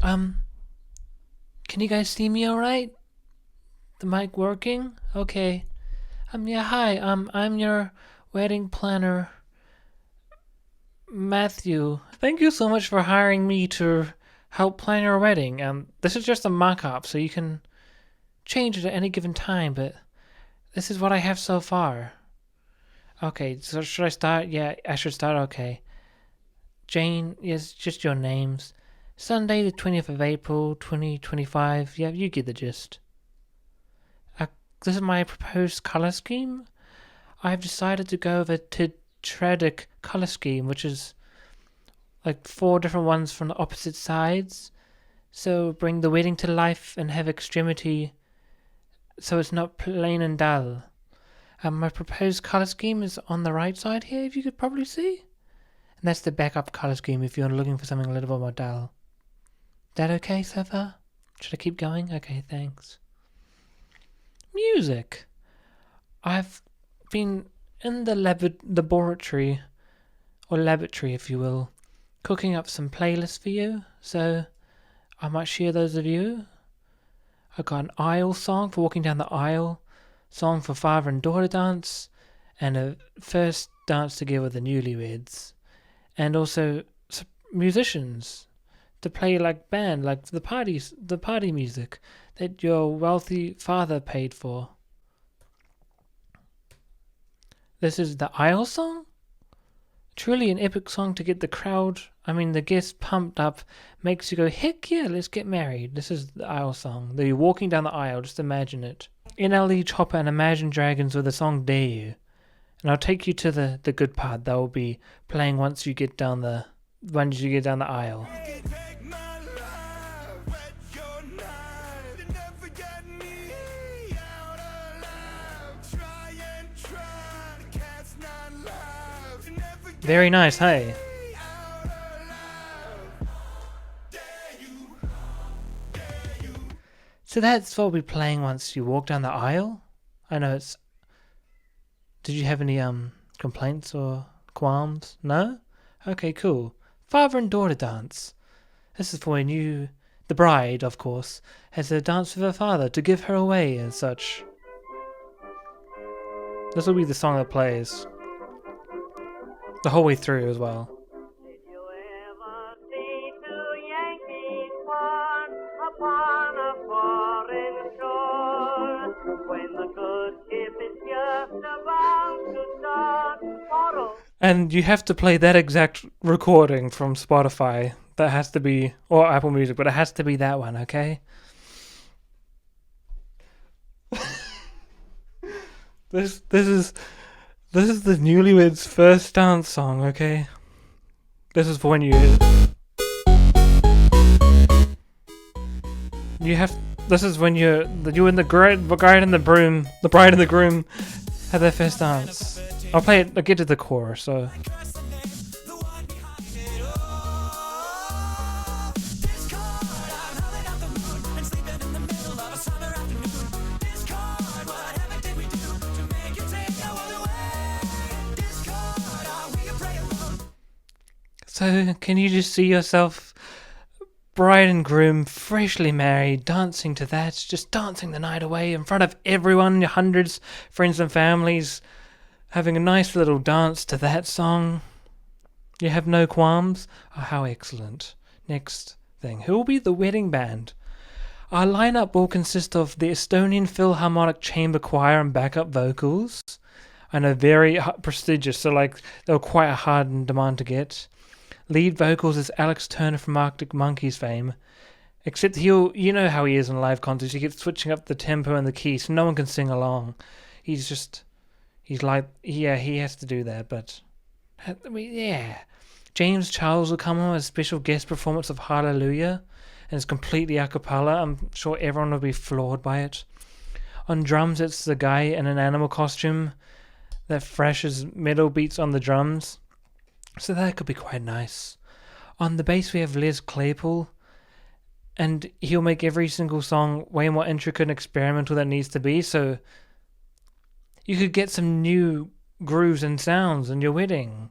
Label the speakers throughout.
Speaker 1: Can you guys see me alright? The mic working? Okay. Yeah, hi. I'm your wedding planner, Matthew. Thank you so much for hiring me to help plan your wedding. This is just a mock-up, so you can change it at any given time, but this is what I have so far. Okay, so should I start? Yeah, I should start. Okay. Jane, yes, just your names. Sunday, the 20th of April, 2025. Yeah, you get the gist. This is my proposed colour scheme. I've decided to go with a tetradic colour scheme, which is like 4 different ones from the opposite sides. So bring the wedding to life and have extremity so it's not plain and dull. My proposed colour scheme is on the right side here, if you could probably see. And that's the backup colour scheme if you're looking for something a little bit more dull. Is that okay so far? Should I keep going? Okay, thanks. Music. I've been in the laboratory, or laboratory if you will, cooking up some playlists for you, so I might share those with you. I got an aisle song for walking down the aisle, song for father and daughter dance, and a first dance together with the newlyweds, and also musicians to play like band, like the party music that your wealthy father paid for. This is the aisle song? Truly an epic song to get the guests pumped up, makes you go, heck yeah, let's get married. This is the aisle song. They're walking down the aisle, just imagine it. NLE Chopper and Imagine Dragons with the song Dare You. And I'll take you to the good part that will be playing once you get down the aisle. Very nice, hey? So that's what we'll be playing once you walk down the aisle? I know it's... Did you have any complaints or qualms? No? Okay, cool. Father and daughter dance. This is for when the bride, of course, has a dance with her father to give her away and such. This will be the song that plays the whole way through as well.
Speaker 2: Did you ever see 2 Yankees one upon a foreign shore? When the good ship is just about to start,
Speaker 1: and you have to play that exact recording from Spotify. That has to be, or Apple Music, but it has to be that one, okay? This is the Newlyweds' first dance song, okay? This is for when you have. This is when you and the bride and the groom have their first dance. I'll get to the chorus. So. So, can you just see yourself, bride and groom, freshly married, dancing to that, just dancing the night away in front of everyone, your hundreds, friends and families, having a nice little dance to that song? You have no qualms? Oh, how excellent. Next thing. Who will be the wedding band? Our lineup will consist of the Estonian Philharmonic Chamber Choir and backup vocals. I know, very prestigious, so they were quite hard in demand to get. Lead vocals is Alex Turner from Arctic Monkeys fame. Except you know how he is in live concerts. He keeps switching up the tempo and the key, so no one can sing along. He has to do that, but yeah. James Charles will come on with a special guest performance of Hallelujah, and it's completely a cappella. I'm sure everyone will be floored by it. On drums, it's the guy in an animal costume that thrashes metal beats on the drums. So that could be quite nice. On the bass we have Les Claypool, and he'll make every single song way more intricate and experimental than it needs to be, so you could get some new grooves and sounds in your wedding.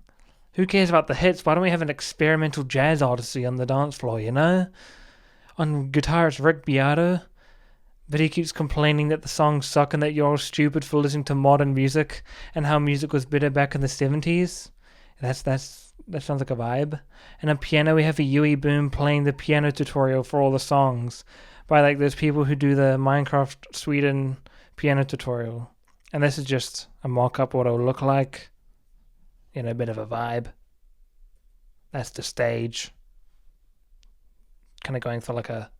Speaker 1: Who cares about the hits? Why don't we have an experimental jazz odyssey on the dance floor, you know? On guitar, it's Rick Beato, but he keeps complaining that the songs suck and that you're all stupid for listening to modern music and how music was better back in the 70s. That sounds like a vibe. And on piano, we have a Yui Boom playing the piano tutorial for all the songs by like those people who do the Minecraft Sweden piano tutorial. And this is just a mock-up what it'll look like. You know, a bit of a vibe. That's the stage. Kind of going for like a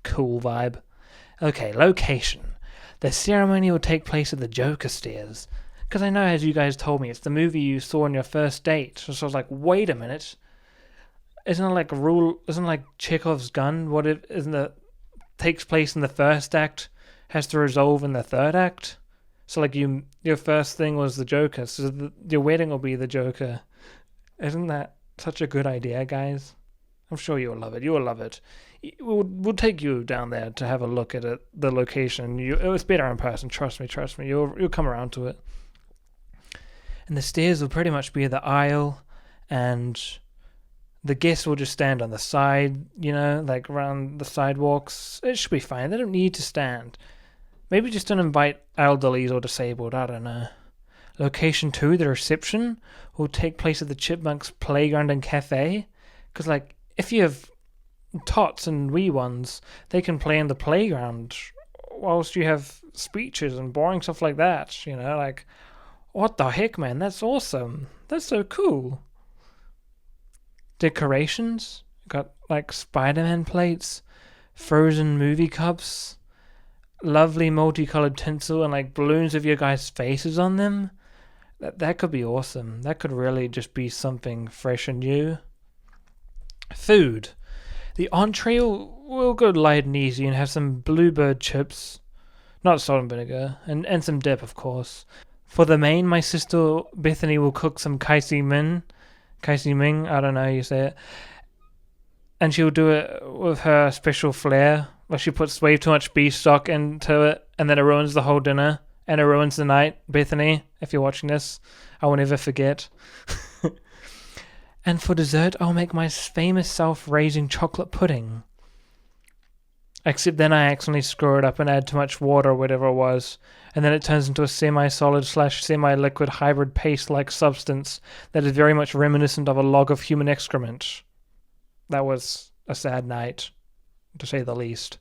Speaker 1: cool vibe. Okay, location. The ceremony will take place at the Joker Stairs. Because I know, as you guys told me, it's the movie you saw on your first date. So I was like, wait a minute. Isn't it like isn't like Chekhov's gun? Isn't it takes place in the first act, has to resolve in the third act? So like your first thing was the Joker, so your wedding will be the Joker. Isn't that such a good idea, guys? I'm sure you'll love it. You'll love it. We'll take you down there to have a look at it, the location. It was better in person. Trust me. You'll come around to it. And the stairs will pretty much be the aisle, and the guests will just stand on the side, you know, like around the sidewalks. It should be fine. They don't need to stand. Maybe just don't invite elderlies or disabled. I don't know. Location 2, the reception, will take place at the Chipmunks Playground and Cafe. Because, like, if you have tots and wee ones, they can play in the playground whilst you have speeches and boring stuff like that, you know, like, what the heck, man, that's awesome. That's so cool. Decorations, got, like, Spider-Man plates, Frozen movie cups, lovely multicolored tinsel, and, like, balloons of your guys' faces on them. That could be awesome. That could really just be something fresh and new. Food. The entree will go light and easy and have some bluebird chips, not salt and vinegar, and some dip, of course. For the main, my sister Bethany will cook some kai si ming, I don't know how you say it, and she'll do it with her special flair. Like she puts way too much beef stock into it, and then it ruins the whole dinner, and it ruins the night. Bethany, if you're watching this, I will never forget. And for dessert, I'll make my famous self-raising chocolate pudding. Except then I accidentally screw it up and add too much water or whatever it was, and then it turns into a semi-solid / semi-liquid hybrid paste-like substance that is very much reminiscent of a log of human excrement. That was a sad night, to say the least.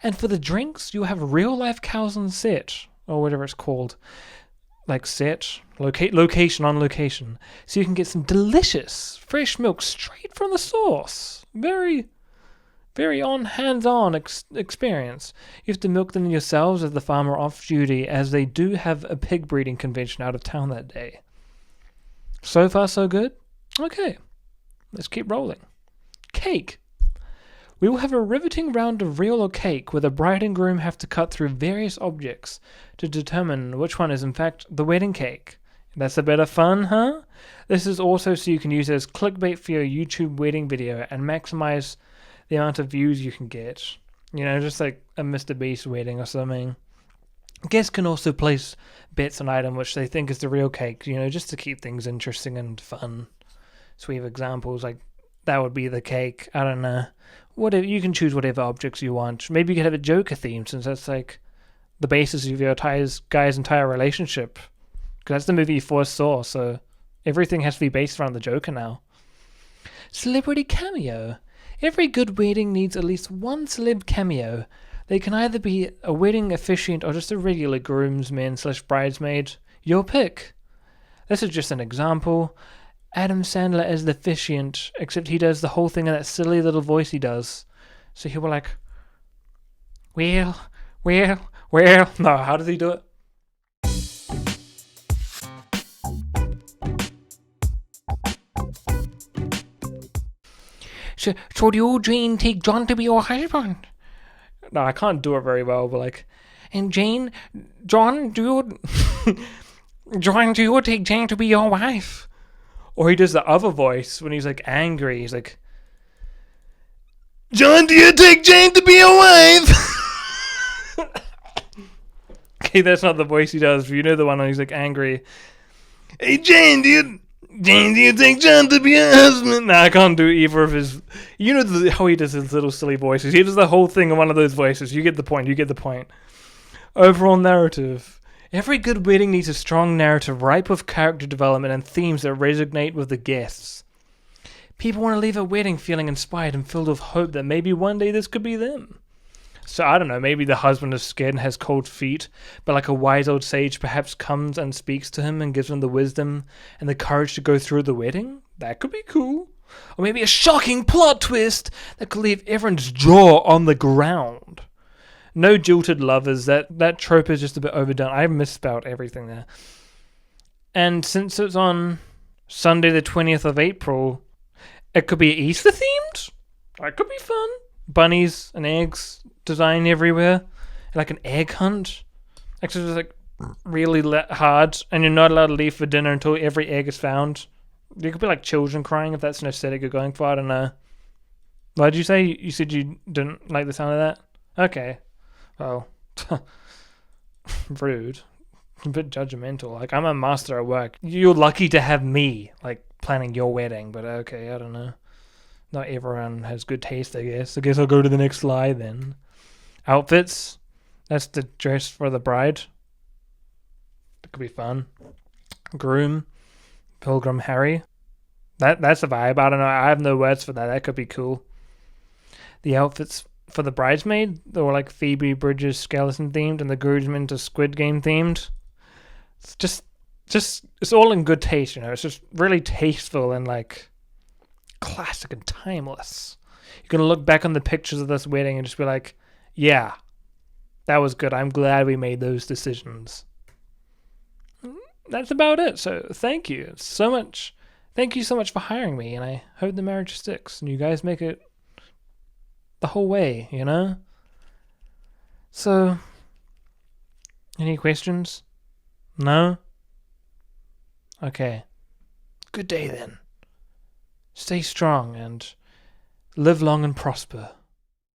Speaker 1: And for the drinks, you'll have real-life cows on set, or whatever it's called. Like set, location on location. So you can get some delicious fresh milk straight from the source. Very, very hands-on experience. You have to milk them yourselves as the farmer off-duty, as they do have a pig breeding convention out of town that day. So far, so good? Okay, let's keep rolling. Cake. We will have a riveting round of reel or cake where the bride and groom have to cut through various objects to determine which one is in fact the wedding cake. That's a bit of fun, huh? This is also so you can use it as clickbait for your YouTube wedding video and maximize the amount of views you can get. You know, just like a Mr. Beast wedding or something. Guests can also place bets on item which they think is the real cake, you know, just to keep things interesting and fun. So we have examples like that would be the cake. I don't know. Whatever, you can choose whatever objects you want. Maybe you could have a Joker theme, since that's like the basis of your guy's entire relationship. Because that's the movie you first saw, so everything has to be based around the Joker now. Celebrity cameo. Every good wedding needs at least one celeb cameo. They can either be a wedding officiant or just a regular groomsman / bridesmaid. Your pick. This is just an example. Adam Sandler as the officiant, except he does the whole thing in that silly little voice he does. So he'll be like, well. No, how does he do it? So do you, Jane, take John to be your husband? No, I can't do it very well, but like, and Jane, John, do you take Jane to be your wife? Or he does the other voice when he's like angry. He's like, John, do you take Jane to be your wife? Okay, that's not the voice he does, but you know the one when he's like angry. Hey, Jane, James, do you think John to be a husband? Nah, I can't do either of his. You know how he does his little silly voices. He does the whole thing in one of those voices. You get the point. You get the point. Overall narrative. Every good wedding needs a strong narrative ripe with character development and themes that resonate with the guests. People want to leave a wedding feeling inspired and filled with hope that maybe one day this could be them. So I don't know, maybe the husband is scared and has cold feet, but like a wise old sage perhaps comes and speaks to him and gives him the wisdom and the courage to go through the wedding? That could be cool. Or maybe a shocking plot twist that could leave everyone's jaw on the ground. No jilted lovers, that trope is just a bit overdone. I misspelled everything there. And since it's on Sunday the 20th of April, it could be Easter themed? That could be fun. Bunnies and eggs design everywhere. Like an egg hunt. Actually, it's like really hard, and you're not allowed to leave for dinner until every egg is found. You could be like children crying if that's an aesthetic you're going for. I don't know. What did you say? You said you didn't like the sound of that? Okay. Well, rude. A bit judgmental. Like, I'm a master at work. You're lucky to have me, like, planning your wedding, but okay, I don't know. Not everyone has good taste, I guess. I guess I'll go to the next slide then. Outfits. That's the dress for the bride. That could be fun. Groom. Pilgrim Harry. That's a vibe. I don't know. I have no words for that. That could be cool. The outfits for the bridesmaid, they were like Phoebe Bridges skeleton themed and the groomsmen to Squid Game themed. It's just it's all in good taste, you know. It's just really tasteful and like classic and timeless. You're gonna look back on the pictures of this wedding and just be like, yeah, that was good. I'm glad we made those decisions. That's about it. So thank you so much. Thank you so much for hiring me, and I hope the marriage sticks and you guys make it the whole way, you know? So, any questions? No? Okay. Good day then. Stay strong and live long and prosper.